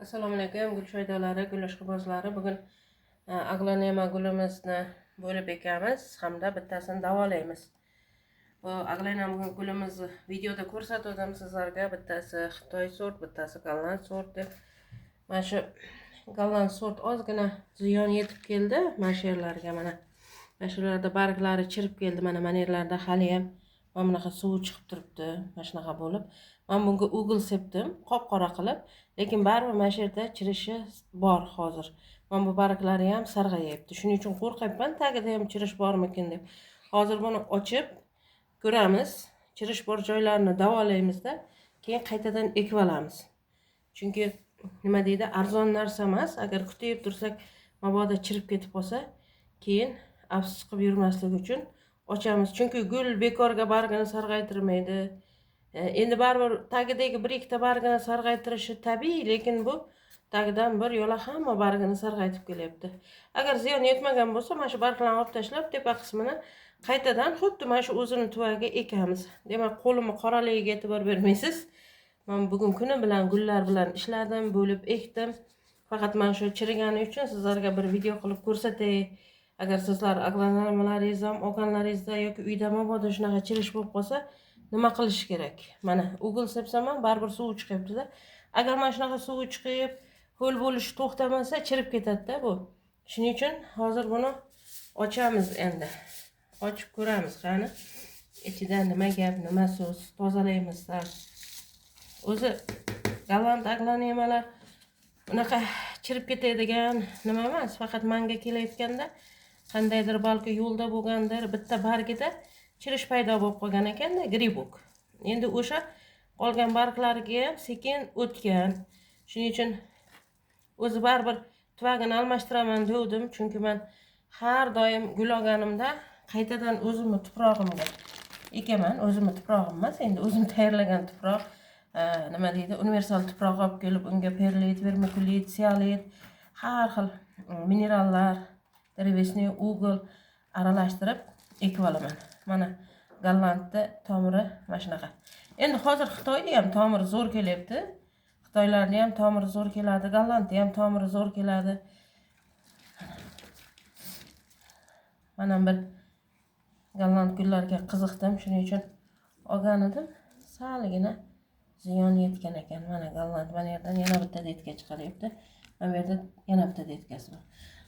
Assalomu alaykum gul shoydalari, gul ishqibozlari. Bugun aglanema gulimizni bo'lib ekamiz hamda bittasini davolaymiz. Bu aglanema gulimizni videoda ko'rsatdim sizlarga. Bittasi Xitoy sort, bittasi golland sort deb. Mana shu golland sort ozgina ziyon yetib keldi mana shu yerlarga. Mana shularda barglari chirib keldi. Mana yerlarda hali ham mana bunaqa suv chiqib turibdi. Mana shunaqa bo'lib. Men bunga ugl sepdim, qop-qora qilib, lekin baribir mana shu yerda chirishi bor hozir. Mana bu barglari ham sarg'ayibdi. Shuning uchun qo'rqyapman, tagida ham chirish bormikin deb. Hozir buni ochib ko'ramiz. Chirish bor joylarini davolaymizda, keyin qaytadan ekib olamiz. Chunki nima deydi, arzon narsa emas. Agar kutib tursak, mabodo chirib ketib qolsa, keyin afsus qilib yurmaslik uchun ochamiz. Chunki gul bekorga bargini sarg'aytirmaydi. Endi baribir tagidagi bir ikkita bargini sarg'aytirishi tabiiy, lekin bu tagidan bir yo'la hamma bargini sarg'aytib kelyapti. Agar ziyon yetmagan bo'lsa, mana shu barglarni olib tashlab, tepa qismini qaytadan xuddi mana shu o'zini tuvagiga ekamiz. Demak, qo'limni qoraligiga e'tibor bermaysiz. Men bugun kuni bilan gullar bilan ishladim, bo'lib ekdim. Faqat mana shu chirigani uchun sizlarga bir video qilib ko'rsatay. Agar sizlar aglanmalaringiz ham olganlaringizda yoki uyda mabodo shunaqa chirish bo'lib qolsa, nima qilish kerak? Mana ugl sepsam ham baribir suv chiqyapti-da. Agar mana shunaqa suv chiqib, ho'l bo'lish to'xtamasa, chirib ketadi-da bu. Shuning uchun hozir buni ochamiz endi. Ochib ko'ramiz, qani. Ichida nima gap, nima so'z, tozalaymiz. O'zi golland aglanemalar unaqa chirib ketadigan nima emas, faqat menga kelayotganda qandaydir balki yo'lda bo'lgandir, bitta bargida chirish paydo bo'lib qolgan ekanda, gribok. Endi o'sha qolgan barglariga ham sekin o'tgan. Shuning uchun o'zi baribir tuvagini almashtiraman dedim, chunki men har doim gul olganimda qaytadan o'zimni tuprog'imga ekaman. O'zimni tuprog'im emas, endi o'zim tayyorlagan tuproq, nima deydi, universal tuproq olib kelib, unga perlit, vermikulit, sialit, har xil minerallar, drevesniy ugl aralashtirib ekib olaman. Mana gollandni tomiri mana shunaqa. Endi hozir Xitoyda ham tomiri zo'r kelyapti. Xitoylarda ham tomiri zo'r keladi, gollandda ham tomiri zo'r keladi. Mana bir golland gullarga qiziqdim, shuning uchun olgan edim. Saligina ziyon yetgan ekan. Mana golland, mana yerdan yana bitta detka chiqaryapti. Mana bu yerda yana bitta detkasi bor.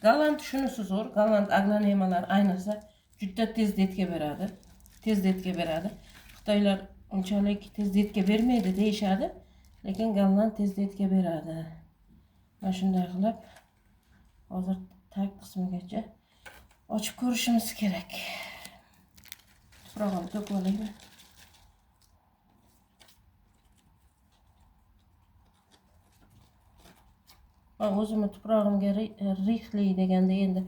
Golland shunisi zo'r, golland aglanemalar ayniqsa juda tez detka beradi. Tez detka beradi. Xitoylar unchalik tez detka bermaydi deyishadi, lekin golland tez detka beradi. Mana shunday qilib hozir tag qismigacha ochib ko'rishimiz kerak. Tuprog'imni to'kib olaymi? O'zimni tuprog'imga rixli deganda endi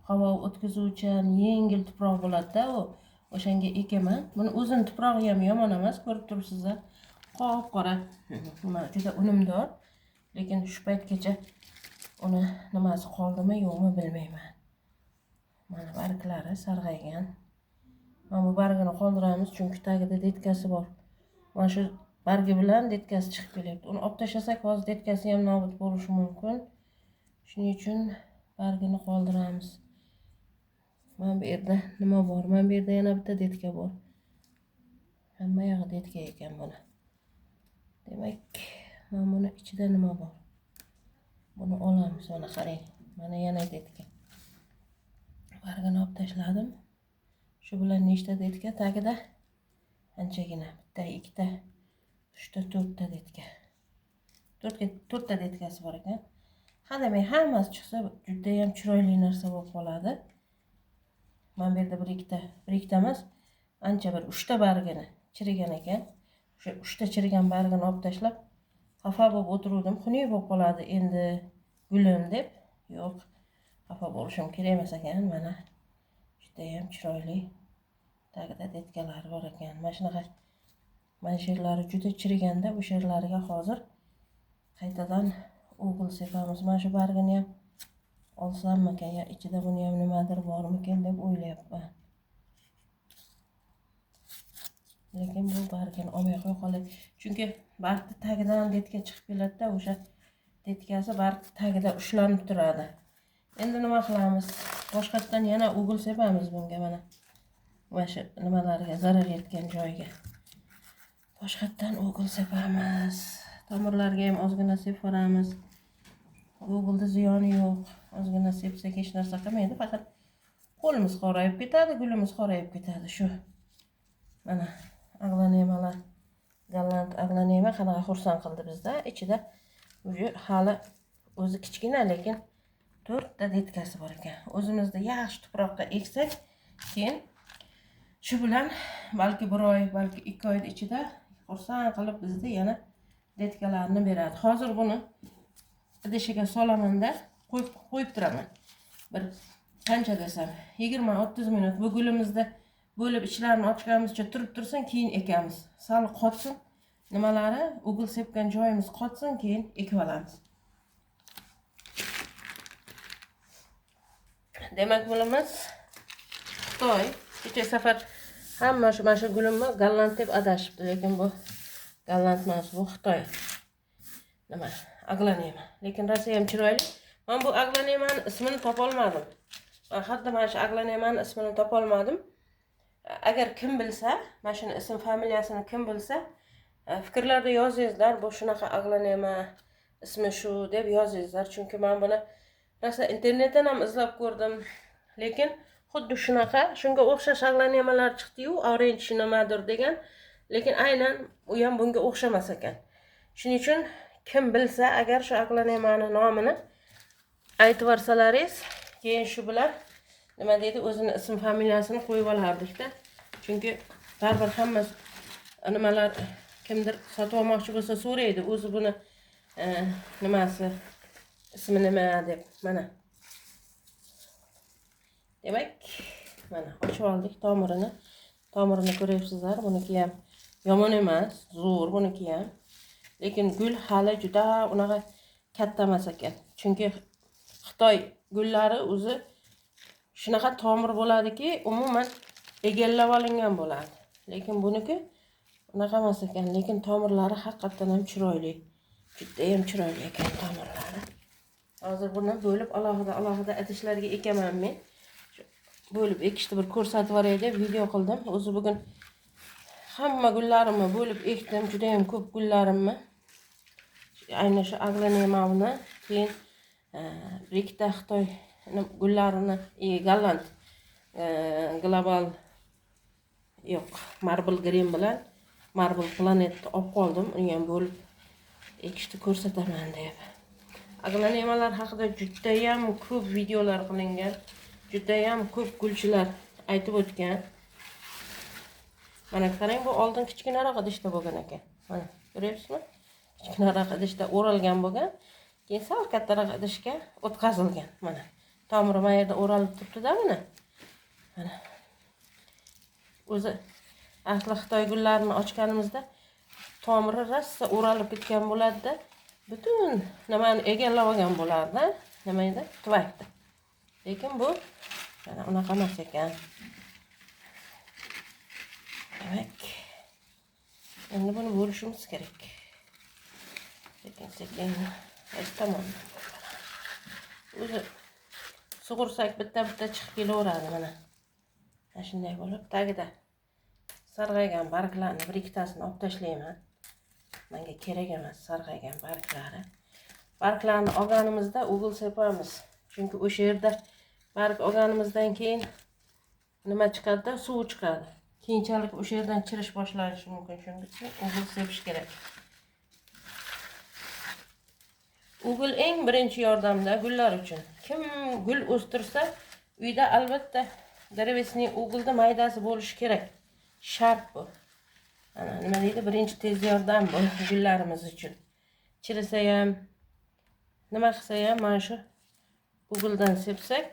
havo o'tkazuvchan, yengil tuproq bo'ladi-da, o'shanga ekaman. Buni o'zini tuprog'i ham yomon emas, ko'rib turibsizlar. Qop-qora, juda unumdor, lekin shu paytgacha uni nimasi qoldimi, yo'qmi bilmayman. Mana barglari sarg'aygan. Mana bu bargini qoldiramiz, chunki tagida detkasi bor. Mana shu bargi bilan detkasi chiqib kelyapti. Uni olib tashlasak, hozir detkasi ham nobud bo'lishi mumkin. Shuning uchun bargini qoldiramiz. Mana bu yerda nima bor? Mana bu yerda yana bitta detka bor. Hamma yog'i detka ekan buni. Demak, mana buni ichida nima bor? Buni olamiz, mana qarang. Mana yana detka. Bargini olib tashladim. Shu bilan nechta detka tagida? Anchagina. Bitta, ikkita, uchta, to'rtta detka. To'rtta detkasi bor ekan. Demak, hammasi chiqsa juda ham chiroyli narsa bo'lib qoladi. Mana bu yerda bir ikkita emas, ancha bir 3 ta bargini chirigan ekan. O'sha 3 ta chirigan bargini olib tashlab, xafa bo'lib o'tirdim. Xunuk bo'lib qoladi endi gulim deb. Yo'q, xafa bo'lishim kerak emas ekan. Mana juda ham chiroyli tagida detkalari bor ekan. Mana shunaqa mana shu yerlari juda chiriganda, o'sha yerlariga hozir qaytadan ugl sepamiz. Mana shu bargini ham olsammikan, ya ichida buni ham nimadir bormikan deb o'ylayapman. Lekin bu bargini olmay qo'ya qolay. Chunki bargni tagidan detka chiqib keladi-da, o'sha detkasi barq tagida ushlanib turadi. Endi nima qilamiz? Boshqatdan yana o'g'il sepamiz bunga mana. Mana shu nimalarga zarar yetgan joyiga. Boshqatdan o'g'il sepamiz. Tomirlarga ham ozgina separamiz. O'g'ilda ziyoni yo'q. Ozgina sepsak hech narsa qilmaydi, faqat qo'limiz qorayib ketadi, gulimiz qorayib ketadi shu. Mana aglanemalar. Gallant aglanema qanaqa xursand qildi bizda. Ichida hali o'zi kichkina, lekin 4 ta detkasi bor ekan. O'zimizda yaxshi tuproqqa eksak, keyin shu bilan balki 1 oy, balki 2 oy ichida xursand qilib bizda yana detkalarni beradi. Hozir buni idishiga solamanda qo'yib turaman. Bir qancha desam 20-30 minut bu gulimizda bo'lib ichlarini ochganimizcha turib tursin, keyin ekamiz. Sal qotsin, nimalari o'g'il sepgan joyimiz qotsin, keyin ekib olamiz. Demak, bo'lamiz Xitoy. Kecha safar hamma shu gulimni gallant deb adashibdi, lekin bu gallant emas, bu Xitoy. Nima? Aglanema. Lekin rosa ham chiroyli. Men bu aglanemani ismini topa olmadim. Hatto mana shu aglanemani ismini topa olmadim. Agar kim bilsa, mana shuni ism familiyasini kim bilsa, fikrlarda yozingizlar, bu shunaqa aglanema, ismi shu deb yozingizlar. Chunki men buni rosa internetdan ham izlab ko'rdim. Lekin xuddi shunaqa, shunga o'xshash aglanemalar chiqdi-yu, orange nimadir degan, lekin aynan u ham bunga o'xshamas ekan. Shuning uchun kim bilsa, agar shu aglanemani nomini aytib yuborsalaringiz, keyin shu bilan nima deydi, o'zini ism familiyasini qo'yib olardik-da. Chunki baribir hamma nimalar kimdir sotib olmoqchi bo'lsa so'raydi, o'zi buni nimasi, ismi nima deb. Mana. Demak, mana ochib oldik tomirini. Tomirini ko'ryapsizlar, buniki ham yomon emas, zo'r buniki ham. Lekin gul hali juda unaqa katta emas ekan. Chunki Xitoy gullari o'zi shunaqa tomir bo'ladiki, umuman egallab olingan bo'ladi. Lekin buniki unaqa emas ekan, lekin tomirlari haqiqatan ham chiroyli. Juda ham chiroyli ekan tomirlari. Hozir buni bo'lib alohida idishlarga ekaman men. Bo'lib ekishni bir ko'rsatib yuboray deb video qildim. O'zi bugun hamma gullarimni bo'lib ekdim, juda ham ko'p gullarimni. Ayni shu aglanemani, keyin Rikta Xitoy gullarini, gallant global yo'q, Marble Green bilan Marble Planetni olib qoldim. Uni ham bo'lib ekishni ko'rsataman deb. Aglanemalar haqida juda ham ko'p videolar qilingan. Juda ham ko'p gulchilar aytib o'tgan. Mana qarang, bu oldin kichkinaroq idishda bo'lgan ekan. Mana ko'ryapsizmi? Kichkinaroq idishda o'ralgan bo'lgan. Keyin sal kattaroq idishga o'tkazilgan. Mana tomiri mana yerda o'ralib turibdi-da buni. Mana. O'zi asli Xitoy gullarini ochganimizda tomiri rosa o'ralib ketgan bo'ladi-da. Butun nimani egallab olgan bo'lardi, nima edi? Tuvakda. Lekin bu mana unaqa emas ekan. Demak, endi buni bo'lishimiz kerak. Sekin tamam. O'zi sug'ursak bitta chiqib kelaveradi mana. Mana shunday bo'lib, tagida sarg'aygan barglarni bir ikkitasini olib tashlayman. Menga kerak emas sarg'aygan barglari. Barglarni olganimizda o'g'il sepamiz. Chunki o'sha yerda barg olganimizdan keyin nima chiqadi? Suv chiqadi. Keyinchalik o'sha yerdan chirish boshlanishi mumkin. Shuning uchun o'g'il sepish kerak. O'g'il eng birinchi yordamda gullar uchun. Kim gul o'stirsa, uyda albatta darvesning o'g'ilda maydasi bo'lishi kerak. Shart bu. Ana nima deydi? Birinchi tez yordam bu gullarimiz uchun. Chirisa ham, nima qilsa ham mana shu o'g'ildan sepsak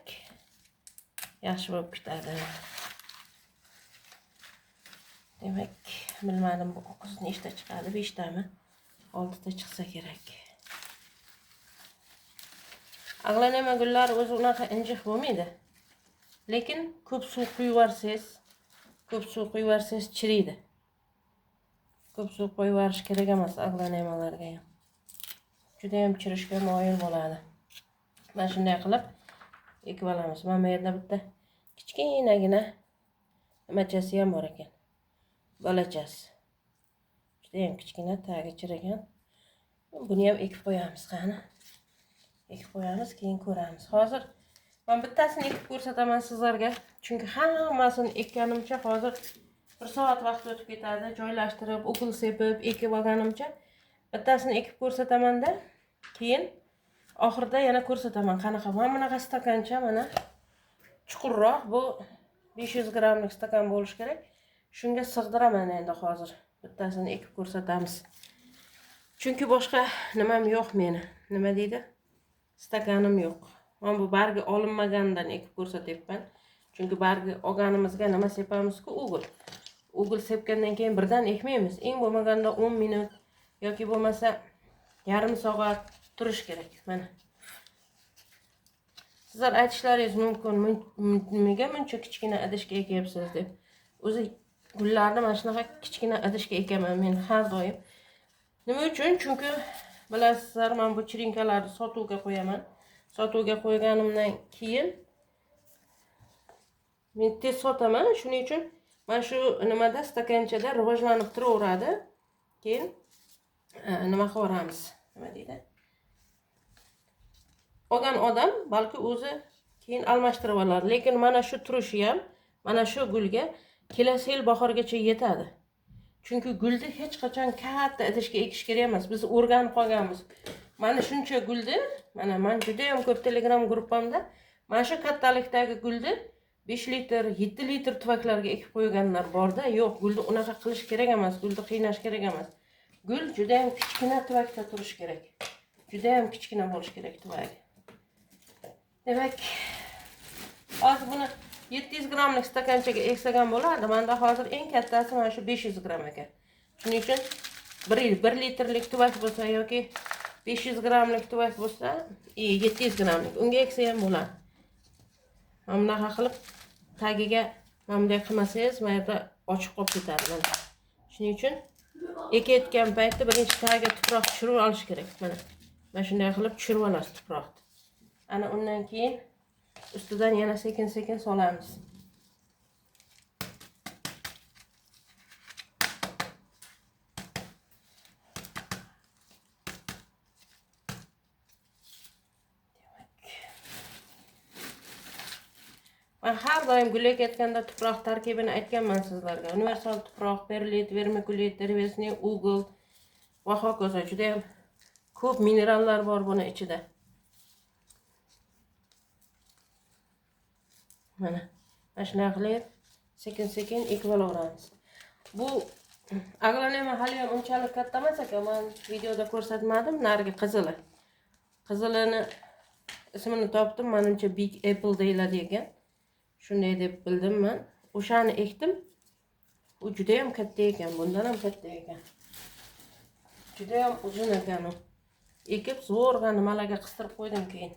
yaxshi bo'lib ketadi. Demak, bilmadim bu qiz nechta chiqadi? 5 tami? 6 ta chiqsa kerak. Aglanema gullari o'zi unaqa injiq bo'lmaydi. Lekin ko'p suv quyib yuborsangiz, chiriydi. Ko'p suv qo'yib yuborish kerak emas aglanemalarga ham. juda ham chirishga moyil bo'ladi. Mana shunday qilib ekib olamiz. Mana bu yerda bitta kichkinagina nimachasi ham bor ekan. Bolachasi. Juda ham kichkina, tagi chirigan. Buni ham ekib qo'yamiz, qani. Ekib qo'yamiz, keyin ko'ramiz. Hozir men bittasini ekib ko'rsataman sizlarga. Chunki hammasini ekkanimcha hozir 1 soat vaqt o'tib ketadi. Joylashtirib, o'qil sepib, ekib olganimcha bittasini ekib ko'rsataman-da, keyin oxirida yana ko'rsataman qanaqa. Mana bunaqa stakancha, mana chuqurroq, bu 500 grammlik stakan bo'lishi kerak. Shunga sig'diraman endi hozir. Bittasini ekib ko'rsatamiz. Chunki boshqa nimam yo'q meni. Nima deydi? Stakanim yo'q. Men bu bargi olinmagandan ekib ko'rsatyapman. Chunki bargi olganimizga nima sepamiz-ku, o'g'il. O'g'il sepgandan keyin birdan ekmaymiz. Eng bo'lmaganda 10 minut yoki bo'lmasa yarim soat turish kerak. Mana. Sizlar aytishlaringiz mumkin, nimaga buncha kichkina idishga ekyapsiz deb. O'zi gullarni mana shunaqa kichkina idishga ekaman men har doim. Nima uchun? Chunki bilasizlar, men bu chirinkalarni sotuvga qo'yaman. Sotuvga qo'yganimdan keyin men tez sotaman. Shuning uchun mana shu nimada stakanchada rivojlanib turaveradi. Keyin nima qilamiz? Nima deydi? Olgan odam balki o'zi keyin almashtirib olar. Lekin mana shu turishi ham mana shu gulga kelasi yil bahorgacha yetadi. Chunki gulni hech qachon katta idishga ekish kerak emas. Biz o'rganib qolganmiz. Mana shuncha gulni, mana men juda ham ko'p Telegram gruppamda mana shu kattalikdagi gulni 5 litr, 7 litr tuvaklarga ekib qo'yganlar borda. Yo'q, gulni unaqa qilish kerak emas, gulni qiynash kerak emas. Gul juda ham kichkina tuvakda turish kerak. Juda ham kichkina bo'lish kerak tuvagi. Demak, hozir buni 700 grammlik stakanchaga eksagan bo'lardi. Menda hozir eng kattasi mana shu 500 gram ekan. Shuning uchun 1 litrlik tuvak bo'lsa yoki 500 grammlik tuvak bo'lsa, 700 grammlik unga eksa ham bo'ladi. Mana bunaqa qilib tagiga mana bunday qilmasangiz, mana yerda ochiq qolib ketadi mana. Shuning uchun ekayotgan paytda birinchi tagiga tuproq tushirib olish kerak. Mana shunday qilib tushirib olasiz tuproqni. Ana undan keyin ustidan yana sekin-sekin solamiz. Men har doim gul ekayotganda tuproq tarkibini aytganman sizlarga. Universal tuproq, perlit, vermikulit, drevesniy o'g'il va hokazo. Juda ham ko'p minerallar bor buni ichida. Mana shunday qilib sekin-sekin ekib olaveramiz. Bu agronema hali ham unchalik katta emas ekan. Men videoda ko'rsatmadim, narigi qizili. Qizilini ismini topdim, menimcha Big Apple deyiladi ekan. Shunday deb bildim men. O'shani ekdim. U juda ham katta ekan, bundan ham katta ekan. Juda ham uzun ekan u. Ekib zo'rg'a nimalarga qistirib qo'ydim keyin.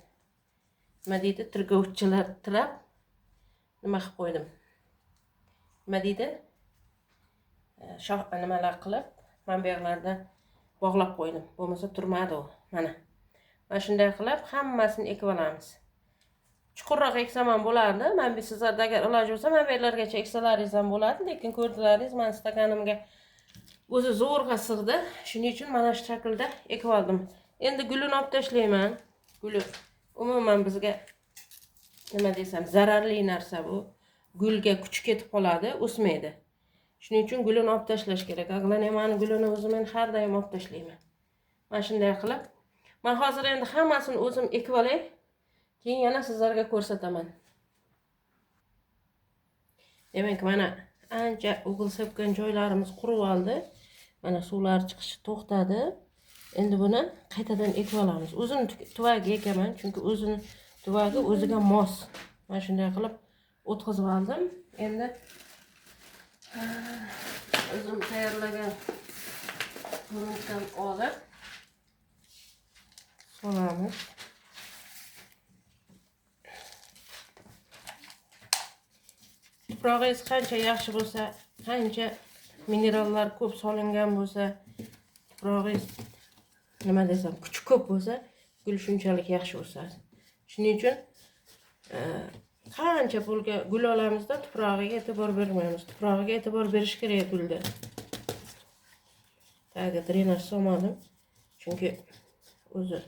Nima deydi? Tirgovchilar tirab nima qilib qo'ydim. Nima deydi? Shoh nimalar qilib, men bu yerlarda bog'lab qo'ydim. Bo'lmasa turmadi u. Mana shunday qilib hammasini ekib olamiz. Chuqurroq eksam ham bo'lardi. Men sizlarda agar iloj bo'lsa, men bu yerlargacha eksalaringiz ham bo'ladi, lekin ko'rdilaringiz, men stakanimga o'zi zo'rg'a sig'di. Shuning uchun mana shu shaklda ekib oldim. Endi gulini olib tashlayman. Guli umuman bizga nima desam, zararli narsa bu. Gulga kuch ketib qoladi, o'smaydi. Shuning uchun gulini olib tashlash kerak. Aglanemani gulini o'zim men har doim olib tashlayman. Mana shunday qilib, men hozir endi hammasini o'zim ekib olay. Keyin yana sizlarga ko'rsataman. Demak, mana ancha o'g'il sepgan joylarimiz qurib oldi. Mana suvlar chiqishi to'xtadi. Endi buni qaytadan ekib olamiz. O'zini tuvagiga ekaman, chunki o'zini tuvagi o'ziga mos. Mana shunday qilib o'tkazib oldim. Endi o'zim tayyorlagan guruchdan olib solamiz. Tuprog'ingiz qancha yaxshi bo'lsa, qancha minerallar ko'p solingan bo'lsa, tuprog'ingiz nima desam, kuchi ko'p bo'lsa, gul shunchalik yaxshi o'sadi. Shuning uchun qancha pulga gul olamizda tuprog'iga e'tibor bermaymiz. Tuprog'iga e'tibor berish kerak gulda. Tagiga drenaj solmadim. Chunki o'zi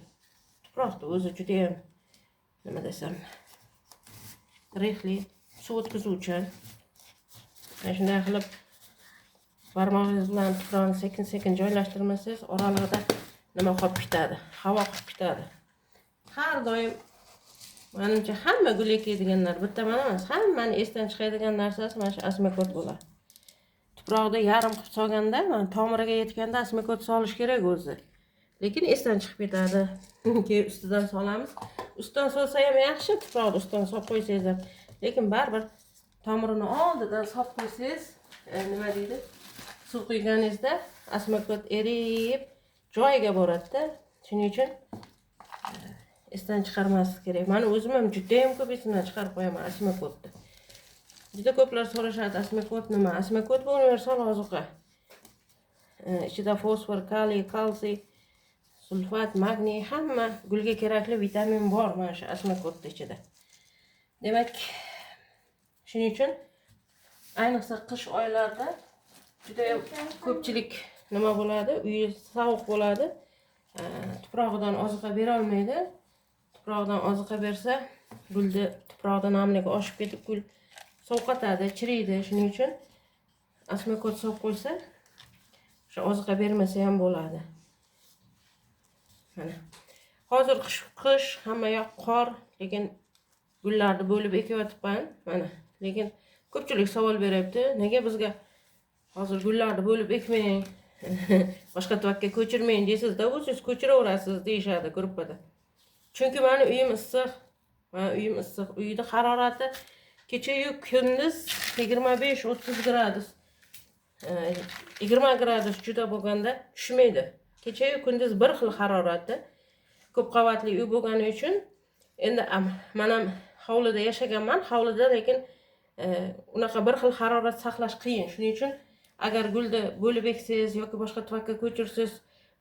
tuproqda o'zi juda ham nima desam, rexli, suv o'tkazuvchan. Mana shunday qilib barmog'ingiz bilan tuproqni sekin-sekin joylashtirmasangiz, oralig'ida nima qolib ketadi? Havo qolib ketadi. Har doim menimcha hamma gul ekadiganlar bitta mana emas, hammani esdan chiqadigan narsasi mana shu asmakot bo'ladi. Tuproqda yarim qilib solganda, mana tomiriga yetganda asmakot solish kerak o'zi. Lekin esdan chiqib ketadi. Keyin ustidan solamiz. Ustidan solsa ham yaxshi, tuproqni ustidan solib qo'ysangiz ham. Lekin baribir tomirini oldidan solib qo'ysangiz, nima deydi? Suv quyganingizda asmakot erib joyiga boradi-da. Shuning uchun esdan chiqarmaslik kerak. Meni o'zim ham juda ham ko'p esimdan chiqarib qo'yaman asmakotni. Juda ko'plar so'rashadi, asmakot nima? Asmakot bu universal ozuqa. Ichida fosfor, kaliy, kalsiy, sulfat, magniy, hamma gulga kerakli vitamin bor mana shu asmakotning ichida. Demak, shuning uchun ayniqsa qish oylarida juda ham ko'pchilik nima bo'ladi? Uyi sovuq bo'ladi. Tuprog'idan ozuqa bera olmaydi. Tuproqdan ozuqa bersa, gulda tuproqdan namligi oshib ketib, gul sovqotadi, chiriydi. Shuning uchun asmakot solib qo'ysa, o'sha ozuqa bermasa ham bo'ladi. Mana. Hozir qish, hamma yoq qor, lekin gullarni bo'lib ekayotibman. Mana. Lekin ko'pchilik savol beryapti, nega bizga hozir gullarni bo'lib ekmang, boshqa tuvakka ko'chirmang deysiz-da, o'zingiz ko'chiraverasiz deyshadi gruppada. Chunki meni uyim issiq. Uyda harorati kecha-yu kunduz 25-30 gradus. 20 gradus juda bo'lganda tushmaydi. Kecha-yu kunduz bir xil haroratda. Ko'p qavatli uy bo'lgani uchun endi men ham hovlida yashaganman. Hovlida lekin unaqa bir xil harorat saqlash qiyin. Shuning uchun agar gulni bo'lib eksangiz yoki boshqa tuvakka ko'chirsiz,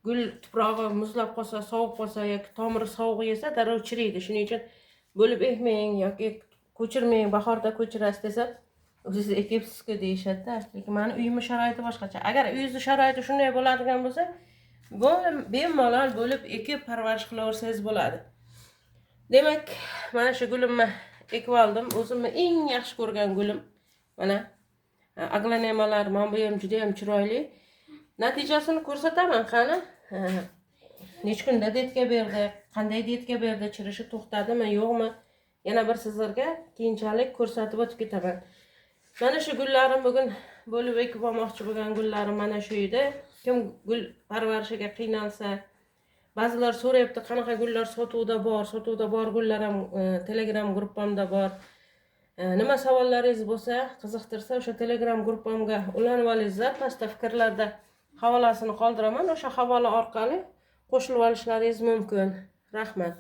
gul tuprog'i muzlab qolsa, sovib qolsa yoki tomiri sovuq yesa, darrov chiriydi. Shuning uchun bo'lib ekmang yoki ko'chirmang, bahorda ko'chirasiz desa, o'zingiz ekibsiz-ku deyishadi-da. Lekin meni uyimning sharoiti boshqacha. Agar uyingizning sharoiti shunday bo'ladigan bo'lsa, bemalol bo'lib ekib parvarish qilaversangiz bo'ladi. Demak, mana shu gulimni ekib oldim. O'zimni eng yaxshi ko'rgan gulim. Mana aglanemalar, mana bu ham juda ham chiroyli. Natijasini ko'rsataman qani. Necha kunda detga berdi, qanday detga berdi, chirishi to'xtadimi, yo'qmi? Yana bir sizlarga keyinchalik ko'rsatib o'tib ketaman. Mana shu gullarim bugun bo'lib ekib olmoqchi bo'lgan gullarim mana shu edi. Kim gul parvarishiga qiynalsa, ba'zilar so'rayapti, qanaqa gullar sotuvda bor gullar ham Telegram gruppamda bor. Nima savollaringiz bo'lsa, qiziqtirsa, o'sha Telegram gruppamga ulanib olingizlar. Pastda fikrlarda havolasini qoldiraman. O'sha havola orqali qo'shilib olishlaringiz mumkin. Rahmat.